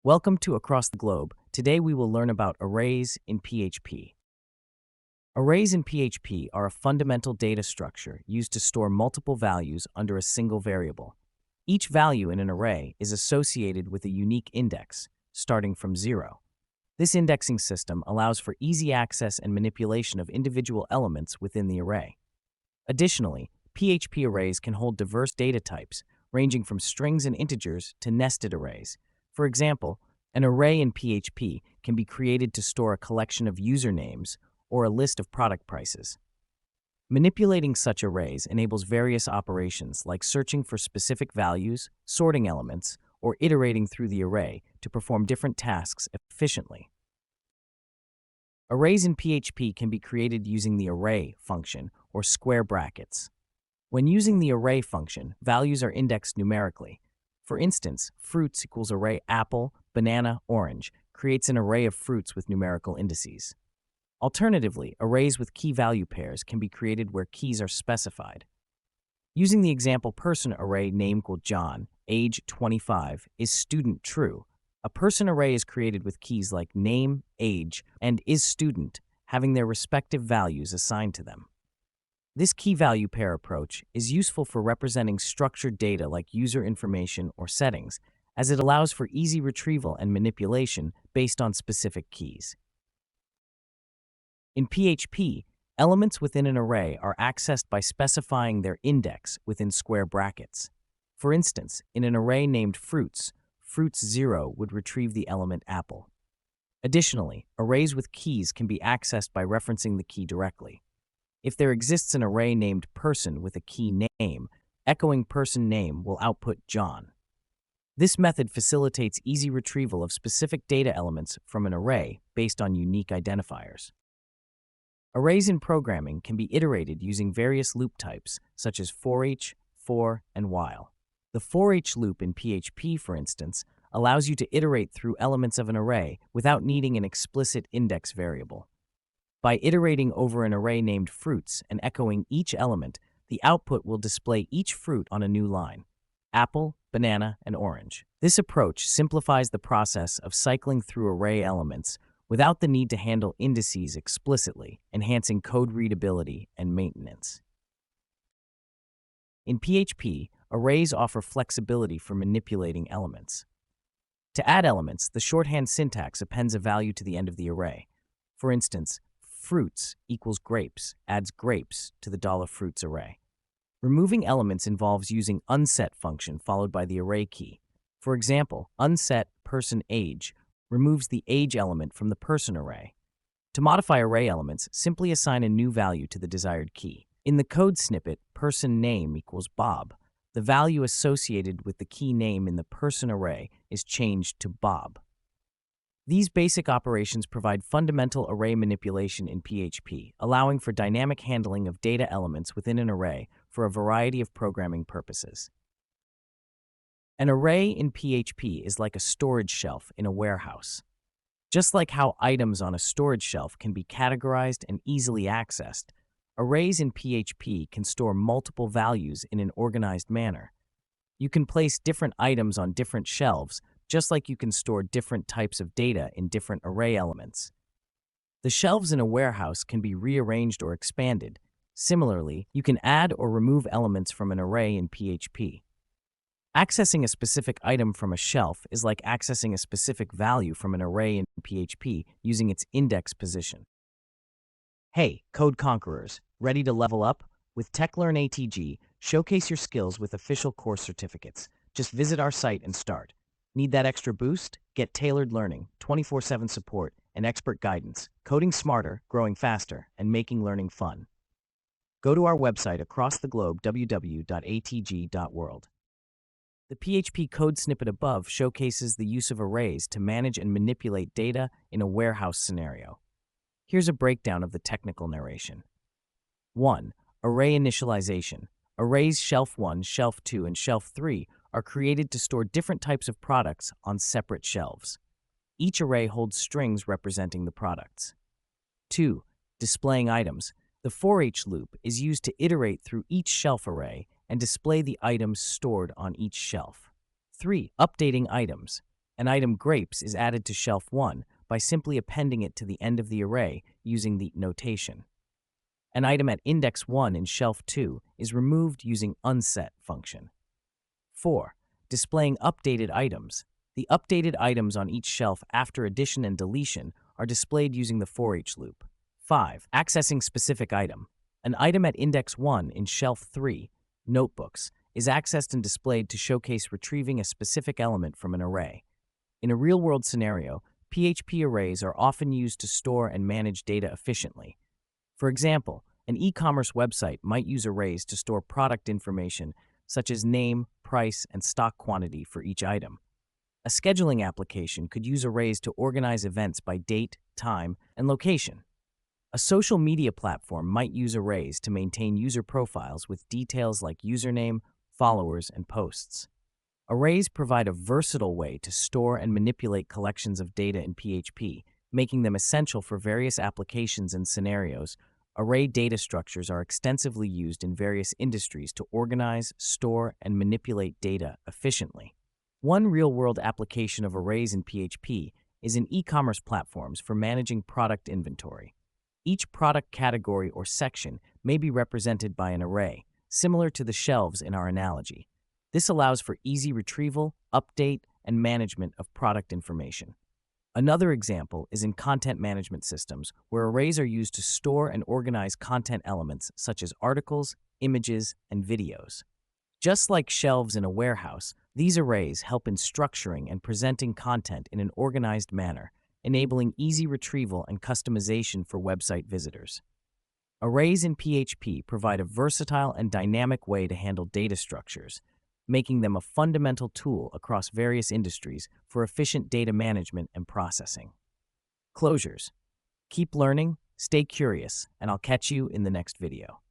Welcome to Across the Globe. Today we will learn about arrays in PHP. Arrays in PHP are a fundamental data structure used to store multiple values under a single variable. Each value in an array is associated with a unique index, starting from 0. This indexing system allows for easy access and manipulation of individual elements within the array. Additionally, PHP arrays can hold diverse data types, ranging from strings and integers to nested arrays. For example, an array in PHP can be created to store a collection of usernames or a list of product prices. Manipulating such arrays enables various operations like searching for specific values, sorting elements, or iterating through the array to perform different tasks efficiently. Arrays in PHP can be created using the array function or square brackets. When using the array function, values are indexed numerically. For instance, fruits equals array apple, banana, orange creates an array of fruits with numerical indices. Alternatively, arrays with key value pairs can be created where keys are specified. Using the example person array name equals John, age 25, is student true. A person array is created with keys like name, age, and is student, having their respective values assigned to them. This key value pair approach is useful for representing structured data like user information or settings, as it allows for easy retrieval and manipulation based on specific keys. In PHP, elements within an array are accessed by specifying their index within square brackets. For instance, in an array named fruits, fruits0 would retrieve the element apple. Additionally, arrays with keys can be accessed by referencing the key directly. If there exists an array named person with a key name, echoing person name will output John. This method facilitates easy retrieval of specific data elements from an array based on unique identifiers. Arrays in programming can be iterated using various loop types, such as foreach, for, and while. The foreach loop in PHP, for instance, allows you to iterate through elements of an array without needing an explicit index variable. By iterating over an array named fruits and echoing each element, the output will display each fruit on a new line: apple, banana, and orange. This approach simplifies the process of cycling through array elements without the need to handle indices explicitly, enhancing code readability and maintenance. In PHP, arrays offer flexibility for manipulating elements. To add elements, the shorthand syntax appends a value to the end of the array. For instance, fruits equals grapes adds grapes to the $fruits array. Removing elements involves using unset function followed by the array key. For example, unset person age removes the age element from the person array. To modify array elements, simply assign a new value to the desired key. In the code snippet, person name equals Bob, the value associated with the key name in the person array is changed to Bob. These basic operations provide fundamental array manipulation in PHP, allowing for dynamic handling of data elements within an array for a variety of programming purposes. An array in PHP is like a storage shelf in a warehouse. Just like how items on a storage shelf can be categorized and easily accessed, arrays in PHP can store multiple values in an organized manner. You can place different items on different shelves, just like you can store different types of data in different array elements. The shelves in a warehouse can be rearranged or expanded. Similarly, you can add or remove elements from an array in PHP. Accessing a specific item from a shelf is like accessing a specific value from an array in PHP using its index position. Hey, code conquerors, ready to level up? With TechLearn ATG, showcase your skills with official course certificates. Just visit our site and start. Need that extra boost? Get tailored learning, 24/7 support, and expert guidance, coding smarter, growing faster, and making learning fun. Go to our website across the globe, www.atg.world. The PHP code snippet above showcases the use of arrays to manage and manipulate data in a warehouse scenario. Here's a breakdown of the technical narration. 1. Array initialization. Arrays shelf 1, shelf 2, and shelf 3 are created to store different types of products on separate shelves. Each array holds strings representing the products. 2. Displaying items. The foreach loop is used to iterate through each shelf array and display the items stored on each shelf. 3. Updating items. An item grapes is added to shelf 1 by simply appending it to the end of the array using the notation. An item at index 1 in shelf 2 is removed using unset function. 4. Displaying updated items. The updated items on each shelf after addition and deletion are displayed using the foreach loop. 5. Accessing specific item. An item at index 1 in shelf 3, notebooks, is accessed and displayed to showcase retrieving a specific element from an array. In a real-world scenario, PHP arrays are often used to store and manage data efficiently. For example, an e-commerce website might use arrays to store product information such as name, price, and stock quantity for each item. A scheduling application could use arrays to organize events by date, time, and location. A social media platform might use arrays to maintain user profiles with details like username, followers, and posts. Arrays provide a versatile way to store and manipulate collections of data in PHP, making them essential for various applications and scenarios. Array data structures are extensively used in various industries to organize, store, and manipulate data efficiently. One real-world application of arrays in PHP is in e-commerce platforms for managing product inventory. Each product category or section may be represented by an array, similar to the shelves in our analogy. This allows for easy retrieval, update, and management of product information. Another example is in content management systems, where arrays are used to store and organize content elements such as articles, images, and videos. Just like shelves in a warehouse, these arrays help in structuring and presenting content in an organized manner, enabling easy retrieval and customization for website visitors. Arrays in PHP provide a versatile and dynamic way to handle data structures, making them a fundamental tool across various industries for efficient data management and processing. Closures. Keep learning, stay curious, and I'll catch you in the next video.